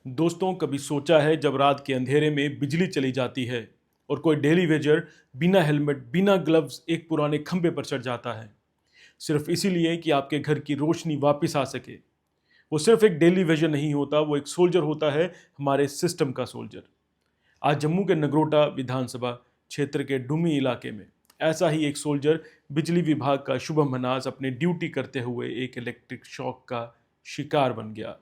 दोस्तों, कभी सोचा है जब रात के अंधेरे में बिजली चली जाती है और कोई डेली वेजर बिना हेलमेट बिना ग्लव्स एक पुराने खंभे पर चढ़ जाता है सिर्फ इसीलिए कि आपके घर की रोशनी वापस आ सके। वो सिर्फ एक डेली वेजर नहीं होता, वो एक सोल्जर होता है, हमारे सिस्टम का सोल्जर। आज जम्मू के नगरोटा विधानसभा क्षेत्र के डुमी इलाके में ऐसा ही एक सोल्जर बिजली विभाग का शुभम मनाज अपने ड्यूटी करते हुए एक इलेक्ट्रिक शॉक का शिकार बन गया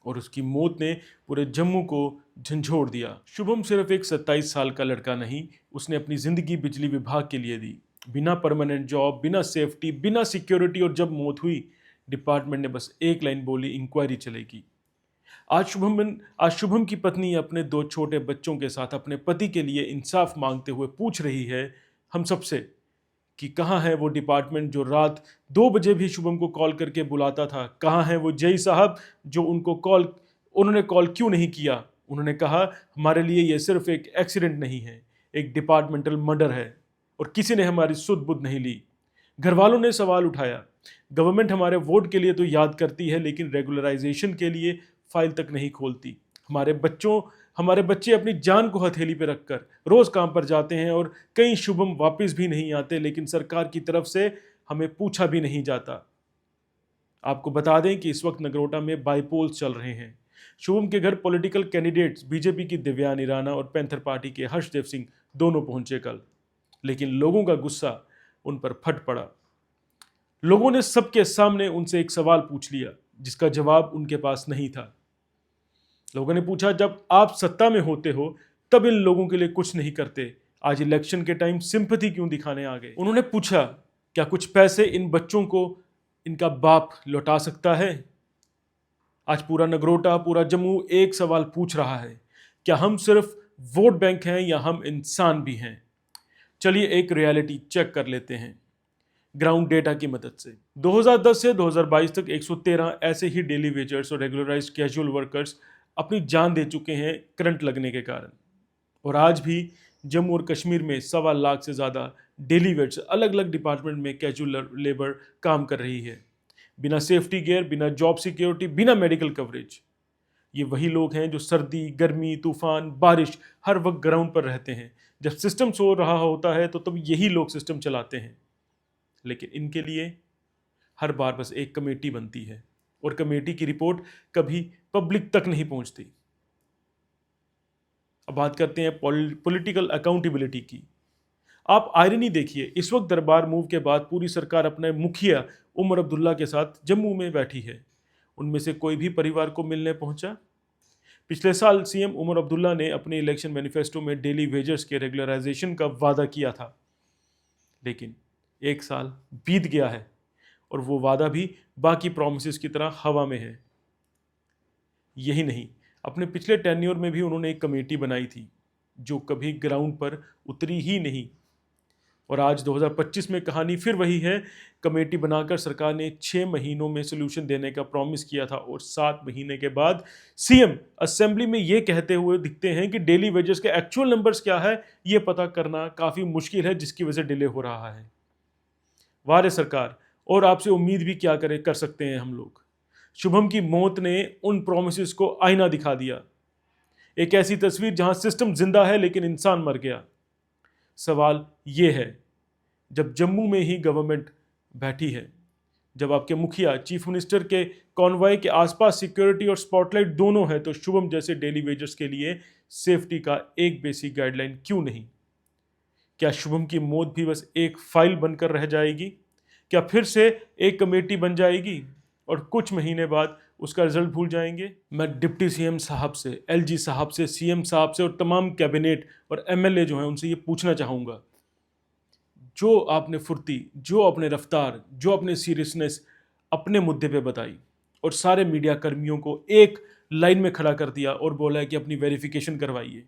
और उसकी मौत ने पूरे जम्मू को झंझोड़ दिया। शुभम सिर्फ एक 27 साल का लड़का नहीं, उसने अपनी ज़िंदगी बिजली विभाग के लिए दी। बिना परमानेंट जॉब, बिना सेफ्टी, बिना सिक्योरिटी, और जब मौत हुई डिपार्टमेंट ने बस एक लाइन बोली, इंक्वायरी चलेगी। आज शुभम की पत्नी अपने 2 छोटे बच्चों के साथ अपने पति के लिए इंसाफ मांगते हुए पूछ रही है हम सबसे कि कहाँ है वो डिपार्टमेंट जो रात 2 बजे भी शुभम को कॉल करके बुलाता था। कहाँ है वो जय साहब जो उन्होंने कॉल क्यों नहीं किया। उन्होंने कहा हमारे लिए ये सिर्फ एक एक्सीडेंट नहीं है, एक डिपार्टमेंटल मर्डर है और किसी ने हमारी सुध बुध नहीं ली। घर वालों ने सवाल उठाया, गवर्नमेंट हमारे वोट के लिए तो याद करती है लेकिन रेगुलराइजेशन के लिए फाइल तक नहीं खोलती। हमारे बच्चे अपनी जान को हथेली पे रखकर रोज काम पर जाते हैं और कई शुभम वापस भी नहीं आते, लेकिन सरकार की तरफ से हमें पूछा भी नहीं जाता। आपको बता दें कि इस वक्त नगरोटा में बाईपोल्स चल रहे हैं। शुभम के घर पॉलिटिकल कैंडिडेट्स बीजेपी की दिव्यानी राणा और पैंथर पार्टी के हर्षदेव सिंह दोनों पहुंचे कल, लेकिन लोगों का गुस्सा उन पर फट पड़ा। लोगों ने सबके सामने उनसे एक सवाल पूछ लिया जिसका जवाब उनके पास नहीं था। लोगों ने पूछा, जब आप सत्ता में होते हो तब इन लोगों के लिए कुछ नहीं करते, आज इलेक्शन के टाइम सिंपैथी क्यों दिखाने आ गए। उन्होंने पूछा, क्या कुछ पैसे इन बच्चों को इनका बाप लौटा सकता है। आज पूरा नगरोटा, पूरा जम्मू एक सवाल पूछ रहा है, क्या हम सिर्फ वोट बैंक हैं या हम इंसान भी हैं। चलिए एक रियलिटी चेक कर लेते हैं ग्राउंड डेटा की मदद से। 2010 से 2022 तक 113 ऐसे ही डेली वेजर्स और रेगुलराइज्ड कैजुअल वर्कर्स अपनी जान दे चुके हैं करंट लगने के कारण। और आज भी जम्मू और कश्मीर में 1.25 लाख से ज़्यादा डेली वेजर्स अलग अलग डिपार्टमेंट में कैजुअल लेबर काम कर रही है, बिना सेफ्टी गियर, बिना जॉब सिक्योरिटी, बिना मेडिकल कवरेज। ये वही लोग हैं जो सर्दी, गर्मी, तूफान, बारिश हर वक्त ग्राउंड पर रहते हैं। जब सिस्टम सो रहा होता है तो तब यही लोग सिस्टम चलाते हैं, लेकिन इनके लिए हर बार बस एक कमेटी बनती है और कमेटी की रिपोर्ट कभी पब्लिक तक नहीं पहुंचती। अब बात करते हैं पॉलिटिकल अकाउंटेबिलिटी की। आप आयरनी देखिए, इस वक्त दरबार मूव के बाद पूरी सरकार अपने मुखिया उमर अब्दुल्ला के साथ जम्मू में बैठी है। उनमें से कोई भी परिवार को मिलने पहुंचा। पिछले साल सीएम उमर अब्दुल्ला ने अपने इलेक्शन मैनिफेस्टो में डेली वेजर्स के रेगुलराइजेशन का वादा किया था, लेकिन 1 साल बीत गया है और वो वादा भी बाकी प्रॉमिसेस की तरह हवा में है। यही नहीं, अपने पिछले टेन्योर में भी उन्होंने एक कमेटी बनाई थी जो कभी ग्राउंड पर उतरी ही नहीं। और आज 2025 में कहानी फिर वही है। कमेटी बनाकर सरकार ने 6 महीनों में सोल्यूशन देने का प्रॉमिस किया था और 7 महीने के बाद सीएम असेंबली में ये कहते हुए दिखते हैं कि डेली वेजेस के एक्चुअल नंबर्स क्या है ये पता करना काफ़ी मुश्किल है, जिसकी वजह से डिले हो रहा है। वाह रे सरकार, और आपसे उम्मीद भी क्या कर सकते हैं हम लोग। शुभम की मौत ने उन प्रोमिसेस को आईना दिखा दिया, एक ऐसी तस्वीर जहां सिस्टम जिंदा है लेकिन इंसान मर गया। सवाल ये है, जब जम्मू में ही गवर्नमेंट बैठी है, जब आपके मुखिया चीफ मिनिस्टर के कॉन्वॉय के आसपास सिक्योरिटी और स्पॉटलाइट दोनों है, तो शुभम जैसे डेली वेजर्स के लिए सेफ्टी का एक बेसिक गाइडलाइन क्यों नहीं। क्या शुभम की मौत भी बस एक फाइल बनकर रह जाएगी? क्या फिर से एक कमेटी बन जाएगी और कुछ महीने बाद उसका रिजल्ट भूल जाएंगे? मैं डिप्टी सीएम साहब से, एलजी साहब से, सीएम साहब से और तमाम कैबिनेट और एमएलए जो हैं उनसे ये पूछना चाहूँगा, जो आपने फुर्ती, जो आपने रफ्तार, जो अपने सीरियसनेस अपने मुद्दे पे बताई और सारे मीडिया कर्मियों को एक लाइन में खड़ा कर दिया और बोला है कि अपनी वेरिफिकेशन करवाइए,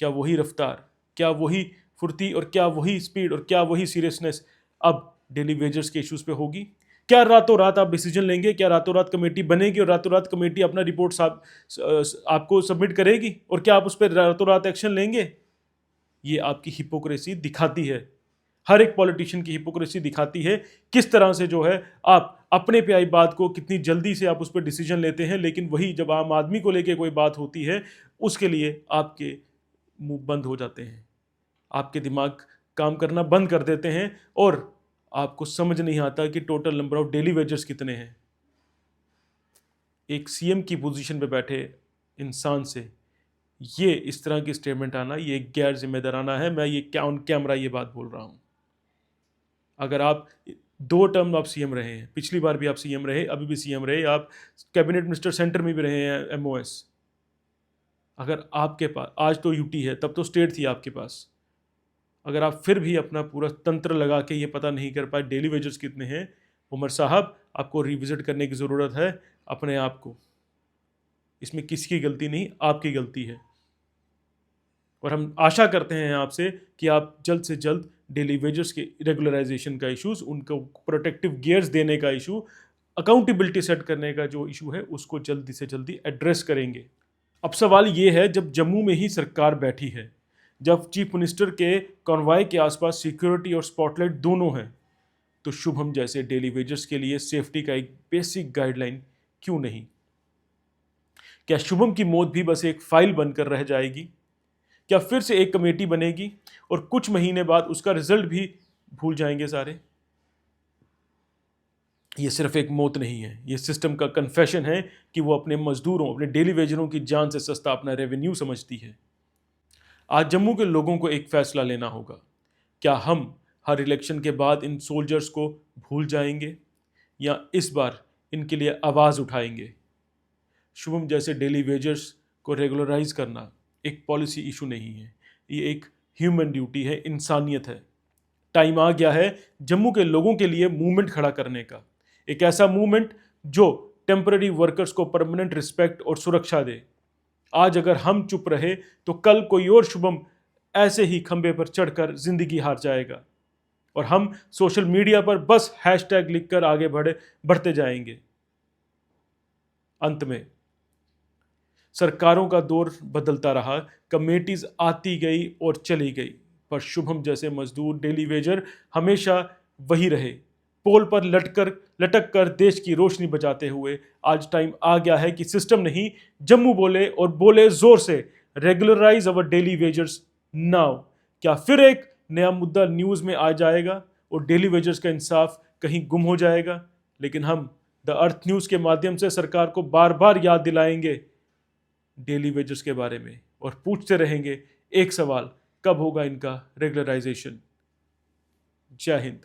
क्या वही रफ्तार, क्या वही फुर्ती और क्या वही स्पीड और क्या वही सीरियसनेस अब डेली वेजर्स के इश्यूज पे होगी? क्या रातों रात आप डिसीजन लेंगे? क्या रातों रात कमेटी बनेगी और रातों रात कमेटी अपना रिपोर्ट आपको सबमिट करेगी और क्या आप उस पर रातों रात एक्शन लेंगे? ये आपकी हिपोक्रेसी दिखाती है, हर एक पॉलिटिशियन की हिपोक्रेसी दिखाती है, किस तरह से जो है आप अपने पे आई बात को कितनी जल्दी से आप उस पर डिसीजन लेते हैं, लेकिन वही जब आम आदमी को लेके कोई बात होती है उसके लिए आपके मुंह बंद हो जाते हैं, आपके दिमाग काम करना बंद कर देते हैं और आपको समझ नहीं आता कि total number of daily wagers कितने हैं। एक सीएम की पोजीशन पे बैठे इंसान से ये इस तरह की स्टेटमेंट आना, ये गैर जिम्मेदाराना है। मैं ये क्या ऑन कैमरा ये बात बोल रहा हूँ। अगर आप 2 टर्म आप सीएम रहे हैं, पिछली बार भी आप सीएम रहे, अभी भी सीएम रहे, आप कैबिनेट मिनिस्टर सेंटर में भी रहे हैं, एमओएस, अगर आपके पास आज तो यूटी है, तब तो स्टेट थी आपके पास, अगर आप फिर भी अपना पूरा तंत्र लगा के ये पता नहीं कर पाए डेली वेजेस कितने हैं, उमर साहब आपको रिविजिट करने की ज़रूरत है अपने आप को। इसमें किसकी गलती नहीं, आपकी गलती है। और हम आशा करते हैं आपसे कि आप जल्द से जल्द डेली वेजेस के रेगुलराइजेशन का इशूज़, उनको प्रोटेक्टिव गियर्स देने का इशू, अकाउंटेबिलिटी सेट करने का जो इशू है उसको जल्दी से जल्दी एड्रेस करेंगे। अब सवाल ये है, जब जम्मू में ही सरकार बैठी है, जब चीफ मिनिस्टर के कॉन्वॉय के आसपास सिक्योरिटी और स्पॉटलाइट दोनों हैं, तो शुभम जैसे डेली वेजर्स के लिए सेफ्टी का एक बेसिक गाइडलाइन क्यों नहीं? क्या शुभम की मौत भी बस एक फाइल बनकर रह जाएगी? क्या फिर से एक कमेटी बनेगी और कुछ महीने बाद उसका रिजल्ट भी भूल जाएंगे सारे? ये सिर्फ एक मौत नहीं है, ये सिस्टम का कन्फेशन है कि वो अपने मजदूरों, अपने डेली वेजरों की जान से सस्ता अपना रेवेन्यू समझती है। आज जम्मू के लोगों को एक फैसला लेना होगा। क्या हम हर इलेक्शन के बाद इन सोल्जर्स को भूल जाएंगे या इस बार इनके लिए आवाज़ उठाएंगे? शुभम जैसे डेली वेजर्स को रेगुलराइज करना एक पॉलिसी इशू नहीं है, ये एक ह्यूमन ड्यूटी है, इंसानियत है। टाइम आ गया है जम्मू के लोगों के लिए मूवमेंट खड़ा करने का, एक ऐसा मूवमेंट जो टेम्पररी वर्कर्स को परमानेंट रिस्पेक्ट और सुरक्षा दे। आज अगर हम चुप रहे तो कल कोई और शुभम ऐसे ही खंबे पर चढ़कर जिंदगी हार जाएगा और हम सोशल मीडिया पर बस हैशटैग लिखकर आगे बढ़ते जाएंगे। अंत में सरकारों का दौर बदलता रहा, कमेटीज आती गई और चली गई, पर शुभम जैसे मजदूर डेली वेजर हमेशा वही रहे, पोल पर लटक कर देश की रोशनी बचाते हुए। आज टाइम आ गया है कि सिस्टम नहीं, जम्मू बोले और बोले जोर से, regularise our daily wagers now. क्या फिर एक नया मुद्दा न्यूज में आ जाएगा और डेली वेजर्स का इंसाफ कहीं गुम हो जाएगा? लेकिन हम द अर्थ न्यूज के माध्यम से सरकार को बार बार याद दिलाएंगे डेली वेजर्स के बारे में और पूछते रहेंगे एक सवाल, कब होगा इनका रेगुलराइजेशन? जय हिंद।